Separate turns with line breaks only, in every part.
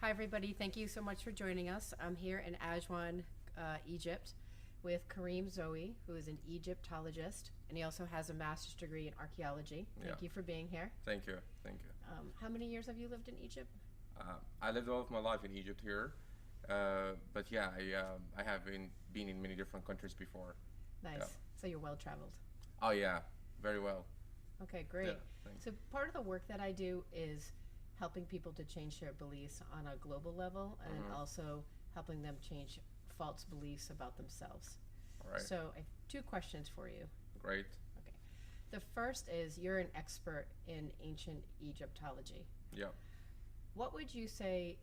Hi, everybody. Thank you so much for joining us. I'm here in Aswan, Egypt, with Kareem Zoe, who is an Egyptologist, and he also has a master's degree in archaeology. Thank you for being here.
Thank you. Thank you.
How many years have you lived in Egypt?
I lived all of my life in Egypt here, but yeah, I have been in many different countries before.
Nice.
Yeah.
So you're well traveled.
Oh yeah, very well.
Okay, great.
Yeah, thanks.
So part of the work that I do is helping people to change their beliefs on a global level and also helping them change false beliefs about themselves.
All right.
So I have two questions for you.
Great.
Okay. The first is you're an expert in ancient Egyptology.
Yeah.
What would you say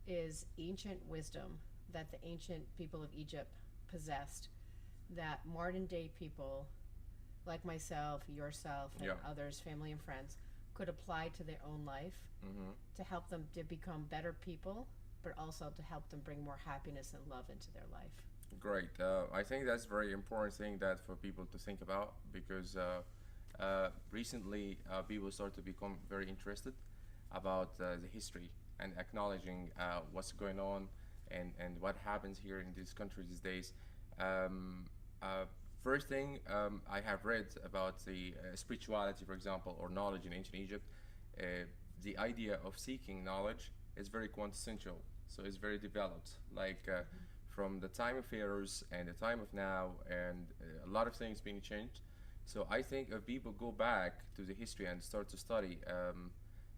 is ancient wisdom that the ancient people of Egypt possessed that modern day people like myself, yourself, and
Yeah.
others, family and friends, could apply to their own life to help them to become better people, but also to help them bring more happiness and love into their life?
Great. I think that's a very important thing that for people to think about because recently people start to become very interested about the history and acknowledging what's going on and what happens here in this country these days. Um, uh, First thing I have read about the spirituality, for example, or knowledge in ancient Egypt. The idea of seeking knowledge is very quintessential, so it's very developed. Like from the time of pharaohs and the time of now, and a lot of things being changed. So I think if people go back to the history and start to study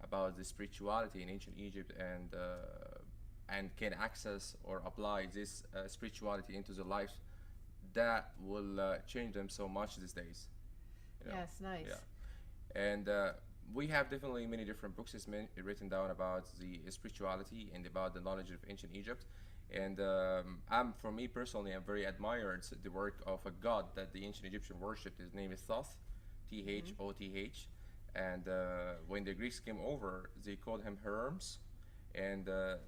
about the spirituality in ancient Egypt and can access or apply this spirituality into their life, that will change them so much these days. You know?
Yes, nice.
Yeah. And we have definitely many different books written down about the spirituality and about the knowledge of ancient Egypt. And for me personally, I'm very admired the work of a god that the ancient Egyptian worshipped. His name is Thoth, Thoth. And when the Greeks came over, they called him Hermes. And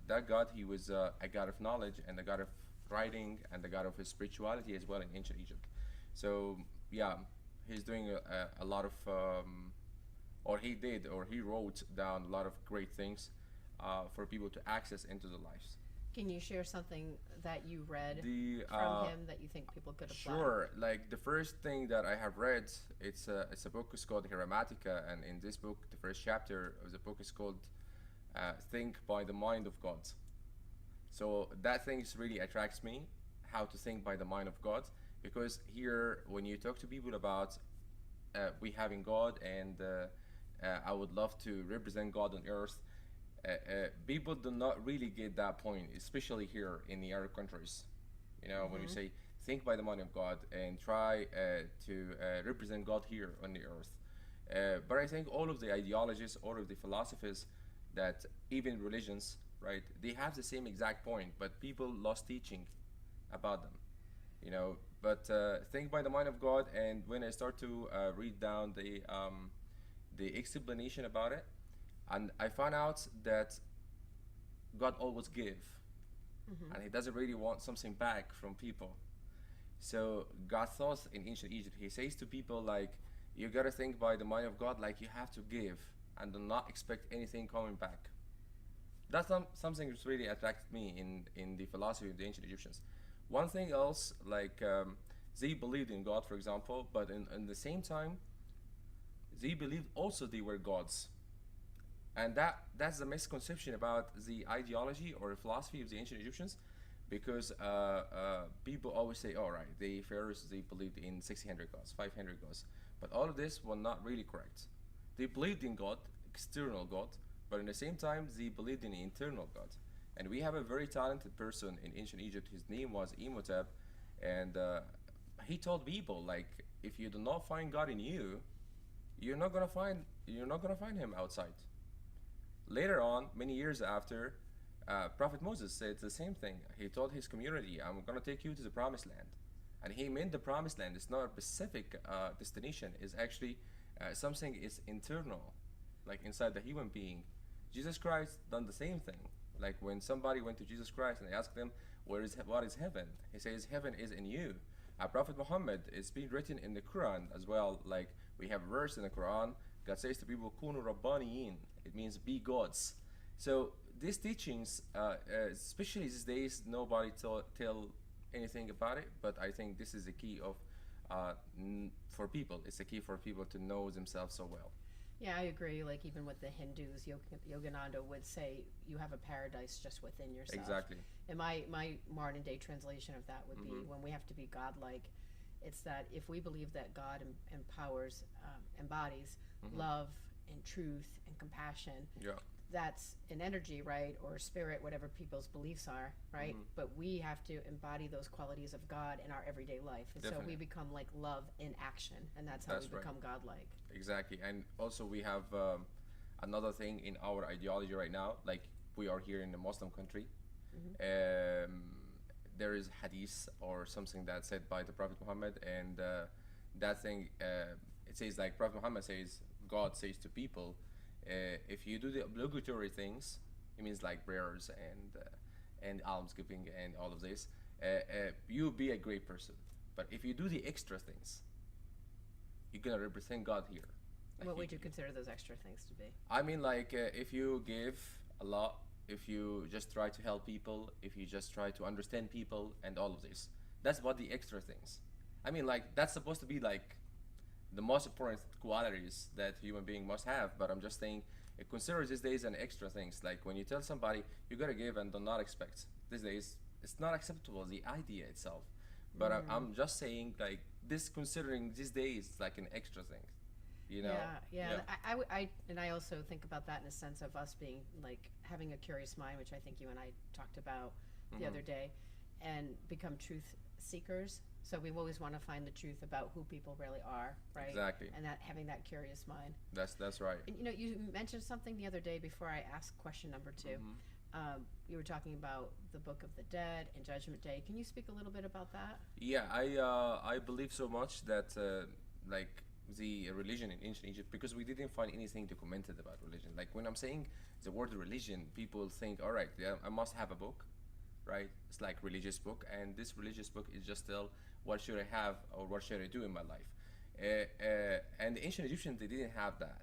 that god, he was a god of knowledge and a god of writing and the god of his spirituality as well in ancient Egypt. So yeah, he's doing a lot of, or he did, or he wrote down a lot of great things for people to access into their lives.
Can you share something that you read
The
from him that you think people could apply?
Sure. Like the first thing that I have read, it's a book. It's called Grammatica, and in this book, the first chapter of the book is called "Think by the Mind of God." So that thing really attracts me, how to think by the mind of God, because here when you talk to people about we having God and I would love to represent God on earth, people do not really get that point, especially here in the Arab countries. You know, when you say think by the mind of God and try to represent God here on the earth. But I think all of the ideologies, all of the philosophies, that even religions, right, they have the same exact point, but people lost teaching about them. You know, but think by the mind of God, and when I start to read down the explanation about it, and I found out that God always give, and He doesn't really want something back from people. So God thought in ancient Egypt, He says to people like, you gotta think by the mind of God, like you have to give and do not expect anything coming back. That's something that really attracted me in the philosophy of the ancient Egyptians. One thing else, like they believed in God, for example, but in the same time, they believed also they were gods. And that's the misconception about the ideology or philosophy of the ancient Egyptians, because people always say, all right, the pharaohs, they believed in 600 gods, 500 gods, but all of this was not really correct. They believed in God, external God, but in the same time they believed in the internal God. And we have a very talented person in ancient Egypt. His name was Imhotep, and he told people like, if you do not find God in you, you're not gonna find him outside. Later on, many years after, Prophet Moses said the same thing. He told his community, I'm going to take you to the promised land. And he meant the promised land. It's not a specific destination. It's actually something is internal, like inside the human being. Jesus Christ done the same thing. Like when somebody went to Jesus Christ and asked him, what is heaven? He says, heaven is in you. Prophet Muhammad, it's been written in the Quran as well. Like we have a verse in the Quran, God says to people, Kunu Rabbaniyin. It means be gods. So these teachings, especially these days, nobody tell anything about it. But I think this is the key of for people. It's the key for people to know themselves so well.
Yeah, I agree. Like even with the Hindus, Yogananda would say you have a paradise just within yourself.
Exactly.
And my modern day translation of that would be when we have to be godlike, it's that if we believe that God empowers, embodies love and truth and compassion,
Yeah.
that's an energy, right, or spirit, whatever people's beliefs are, right? But we have to embody those qualities of God in our everyday life, and so
Definitely.
we become like love in action, and that's how
That's
we
right.
become godlike.
Exactly. And also we have another thing in our ideology right now. Like we are here in a Muslim country. There is hadith or something that's said by the Prophet Muhammad, and that thing it says like Prophet Muhammad says, God says to people, if you do the obligatory things, it means like prayers and almsgiving and all of this, you'll be a great person. But if you do the extra things, you're gonna represent God here. Like
What would you consider those extra things to be?
I mean, like if you give a lot, if you just try to help people, if you just try to understand people, and all of this, that's what the extra things. I mean, like that's supposed to be like the most important qualities that human being must have. But I'm just saying, it considers these days an extra things. Like when you tell somebody you gotta give and do not expect. These days, it's not acceptable. The idea itself. But I'm just saying, like this, considering these days, like an extra thing. You know.
Yeah. And I also think about that in a sense of us being like having a curious mind, which I think you and I talked about the other day, and become truth seekers. So we always want to find the truth about who people really are, right?
Exactly.
And that having that curious mind.
That's right.
And you mentioned something the other day before I asked question number 2. You were talking about the Book of the Dead and Judgment Day. Can you speak a little bit about that?
Yeah, I believe so much that like the religion in ancient Egypt, because we didn't find anything documented about religion. Like when I'm saying the word religion, people think, all right, yeah, I must have a book, right? It's like religious book, and this religious book is just tell what should I have or what should I do in my life. And the ancient Egyptians, they didn't have that.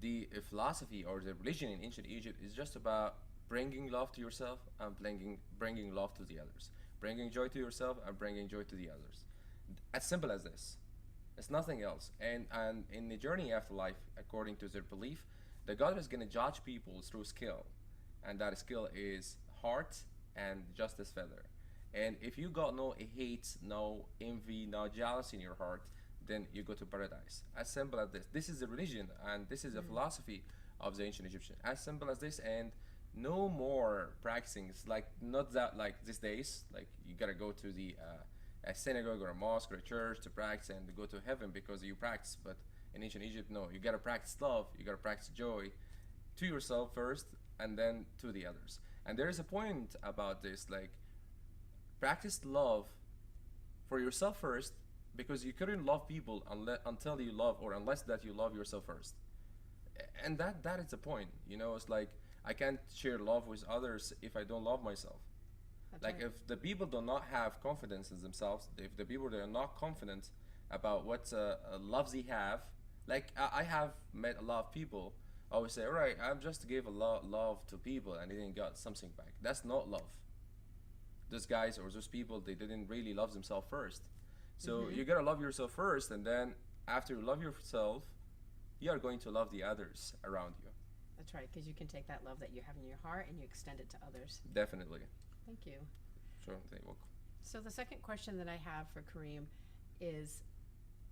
The philosophy or the religion in ancient Egypt is just about bringing love to yourself and bringing love to the others, bringing joy to yourself and bringing joy to the others. As simple as this. It's nothing else. And in the journey after life, according to their belief, the God is going to judge people through skill, and that skill is heart and justice feather. And if you got no hate, no envy, no jealousy in your heart, then you go to paradise. As simple as this. This is the religion, and this is the philosophy of the ancient Egyptian. As simple as this, and no more practicing. It's like not that like these days. Like you gotta go to the a synagogue or a mosque or a church to practice and go to heaven because you practice. But in ancient Egypt, no. You gotta practice love. You gotta practice joy to yourself first, and then to the others. And there is a point about this, like practice love for yourself first, because you couldn't love people until you love, or unless that you love yourself first. And that is the point. You know, it's like I can't share love with others if I don't love myself.
That's
Like
right.
if the people do not have confidence in themselves, if the people they are not confident about what loves they have, like I have met a lot of people always say, all right, I'm just give a lot love to people and they didn't got something back. That's not love. Those guys or those people, they didn't really love themselves first. So you gotta love yourself first, and then after you love yourself, you are going to love the others around you.
That's right, because you can take that love that you have in your heart and you extend it to others.
Definitely.
Thank you.
Sure. They will.
So the second question that I have for Kareem is,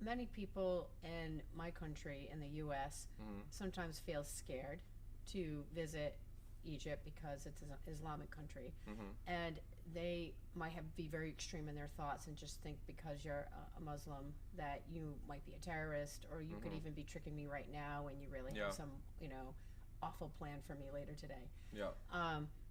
many people in my country, in the U.S., sometimes feel scared to visit Egypt because it's an Islamic country, and they might be very extreme in their thoughts and just think because you're a Muslim that you might be a terrorist, or you could even be tricking me right now and you really
Yeah.
have some, awful plan for me later today.
Yeah.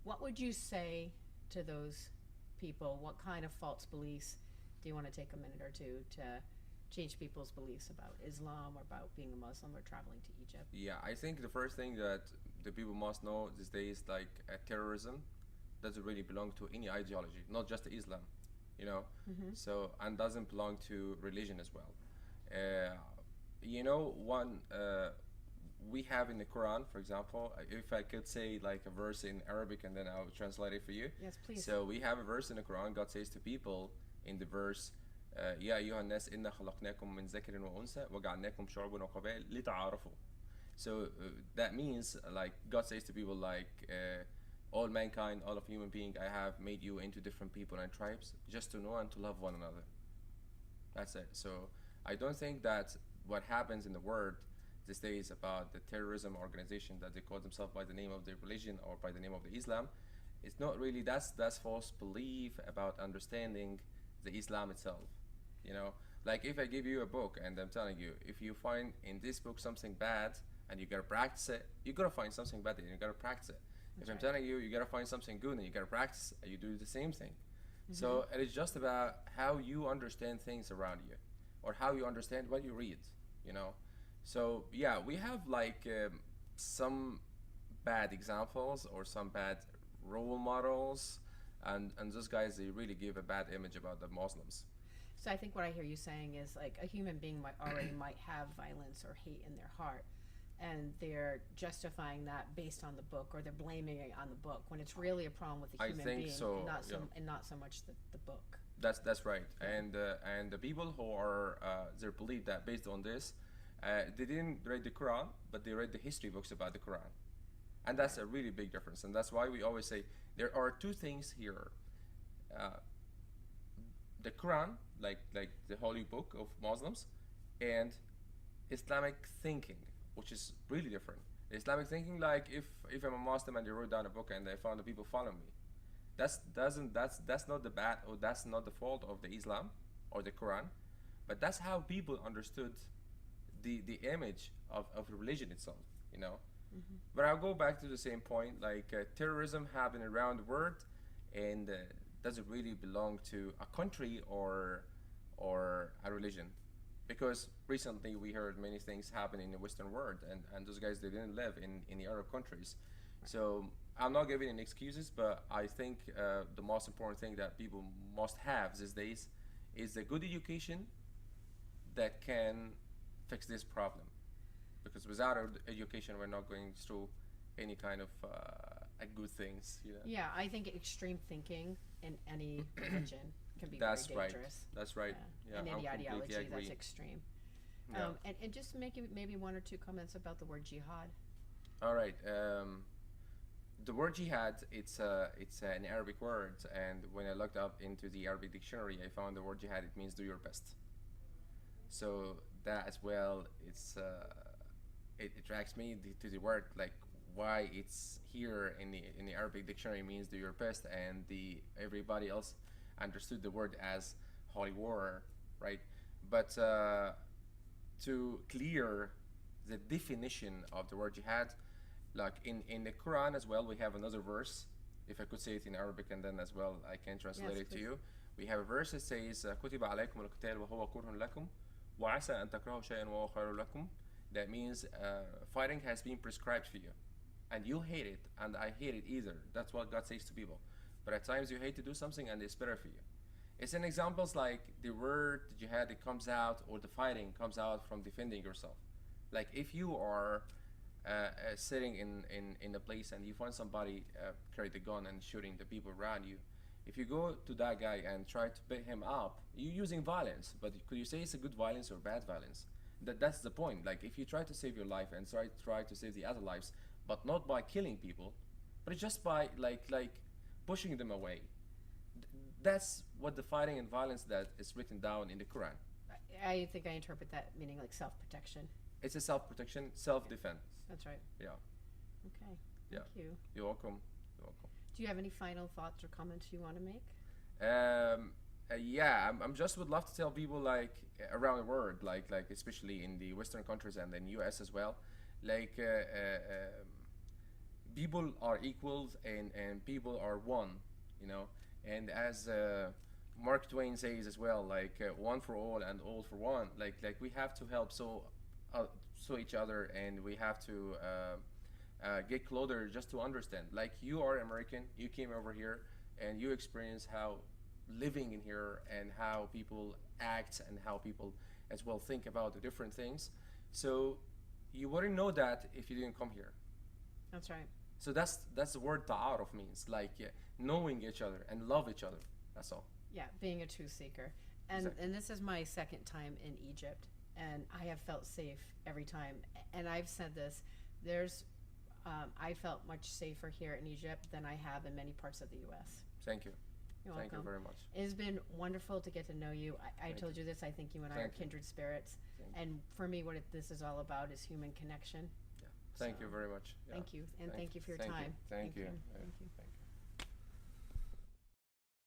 What would you say to those people? What kind of false beliefs do you want to take a minute or two to change people's beliefs about Islam or about being a Muslim or traveling to Egypt?
Yeah, I think the first thing that the people must know these days, like terrorism, doesn't really belong to any ideology, not just Islam, you know. So and doesn't belong to religion as well. we have in the Quran, for example, if I could say like a verse in Arabic and then I'll translate it for you.
Yes, please.
So we have a verse in the Quran. God says to people in the verse, يا أيها الناس إنا خلقناكم من ذكر وأنثى وجعلناكم شعوبا وقبائل لتعارفوا. So that means like God says to people like all mankind, all of human being, I have made you into different people and tribes just to know and to love one another. That's it. So I don't think that what happens in the world these days about the terrorism organization that they call themselves by the name of their religion or by the name of the Islam, it's not really that's false belief about understanding the Islam itself. You know, like if I give you a book and I'm telling you, if you find in this book something bad and you gotta practice it, you gotta find something bad and you gotta practice it. If I'm telling you, you gotta find something good and you gotta practice, you do the same thing. So it is just about how you understand things around you, or how you understand what you read. You know, so yeah, we have like some bad examples or some bad role models, and those guys they really give a bad image about the Muslims.
So I think what I hear you saying is like a human being might have violence or hate in their heart, and they're justifying that based on the book, or they're blaming it on the book when it's really a problem with the
I
human
think
being,
so,
and not so much the book.
That's right. And the people who are they believe that based on this, they didn't read the Quran, but they read the history books about the Quran, and that's a really big difference. And that's why we always say there are two things here: the Quran, like the holy book of Muslims, and Islamic thinking, which is really different. Islamic thinking, like if I'm a Muslim and they wrote down a book and they found the people following me, that's not the bad, or that's not the fault of the Islam or the Quran, but that's how people understood the image of religion itself, you know. But I'll go back to the same point, like terrorism happening around the world, and doesn't really belong to a country or a religion, because recently we heard many things happen in the Western world, and those guys they didn't live in the Arab countries. So I'm not giving any excuses, but I think the most important thing that people must have these days is a good education that can fix this problem. Because without education, we're not going through any kind of good things. You know?
Yeah, I think extreme thinking in any religion can be
That's
very
right.
dangerous.
That's right. Yeah,
in any
I completely
ideology
agree.
that's extreme.
Yeah.
And just make maybe one or two comments about the word jihad.
All right. The word jihad, it's an Arabic word, and when I looked up into the Arabic dictionary, I found the word jihad. It means do your best. So that as well, it attracts me to the word, like why it's here in the Arabic dictionary means do your best, and everybody else understood the word as holy war, right? But to clear the definition of the word jihad, like in the Quran as well, we have another verse. If I could say it in Arabic and then as well I can translate
Yes,
it to
please.
you. We have a verse that says كتب عليكم القتال وهو كره لكم وعسى أن تكرهوا شيئا وهو خير لكم. That means fighting has been prescribed for you, and you hate it, and I hate it either. That's what God says to people. But at times you hate to do something, and it's better for you. It's an examples like the word jihad, it comes out, or the fighting comes out from defending yourself. Like if you are sitting in a place and you find somebody carry the gun and shooting the people around you, if you go to that guy and try to beat him up, you're using violence. But could you say it's a good violence or bad violence? That's the point. Like if you try to save your life and try to save the other lives, but not by killing people, but just by like pushing them away. That's what the fighting and violence that is written down in the Quran.
I think I interpret that meaning like self-protection.
It's a self-protection, self-defense.
That's right.
Yeah.
Okay.
Yeah.
Thank you.
You're welcome. You're welcome.
Do you have any final thoughts or comments you want to make?
Yeah, I'm just would love to tell people like around the world, like especially in the Western countries and in US as well, like people are equals and people are one, you know. And as Mark Twain says as well, like one for all and all for one. Like we have to help so each other, and we have to get closer just to understand. Like you are American, you came over here, and you experience how living in here and how people act and how people as well think about the different things. So you wouldn't know that if you didn't come here.
That's right.
So that's the word ta'aruf means, like knowing each other and love each other. That's all.
Yeah, being a truth seeker.
Exactly.
And this is my second time in Egypt, and I have felt safe every time. And I've said this, there's I felt much safer here in Egypt than I have in many parts of the U.S.
Thank you.
You're
Thank you
welcome.
very much.
It has been wonderful to get to know you. I
Thank
told you this, I think you and I are
Thank you.
kindred spirits.
Thank you.
And for me, what this is all about is human connection.
Yeah. Thank you
So,
very much. Yeah.
Thank you, and thank you for your
Thank
time.
You. Thank you.
Thank you.
Thank you.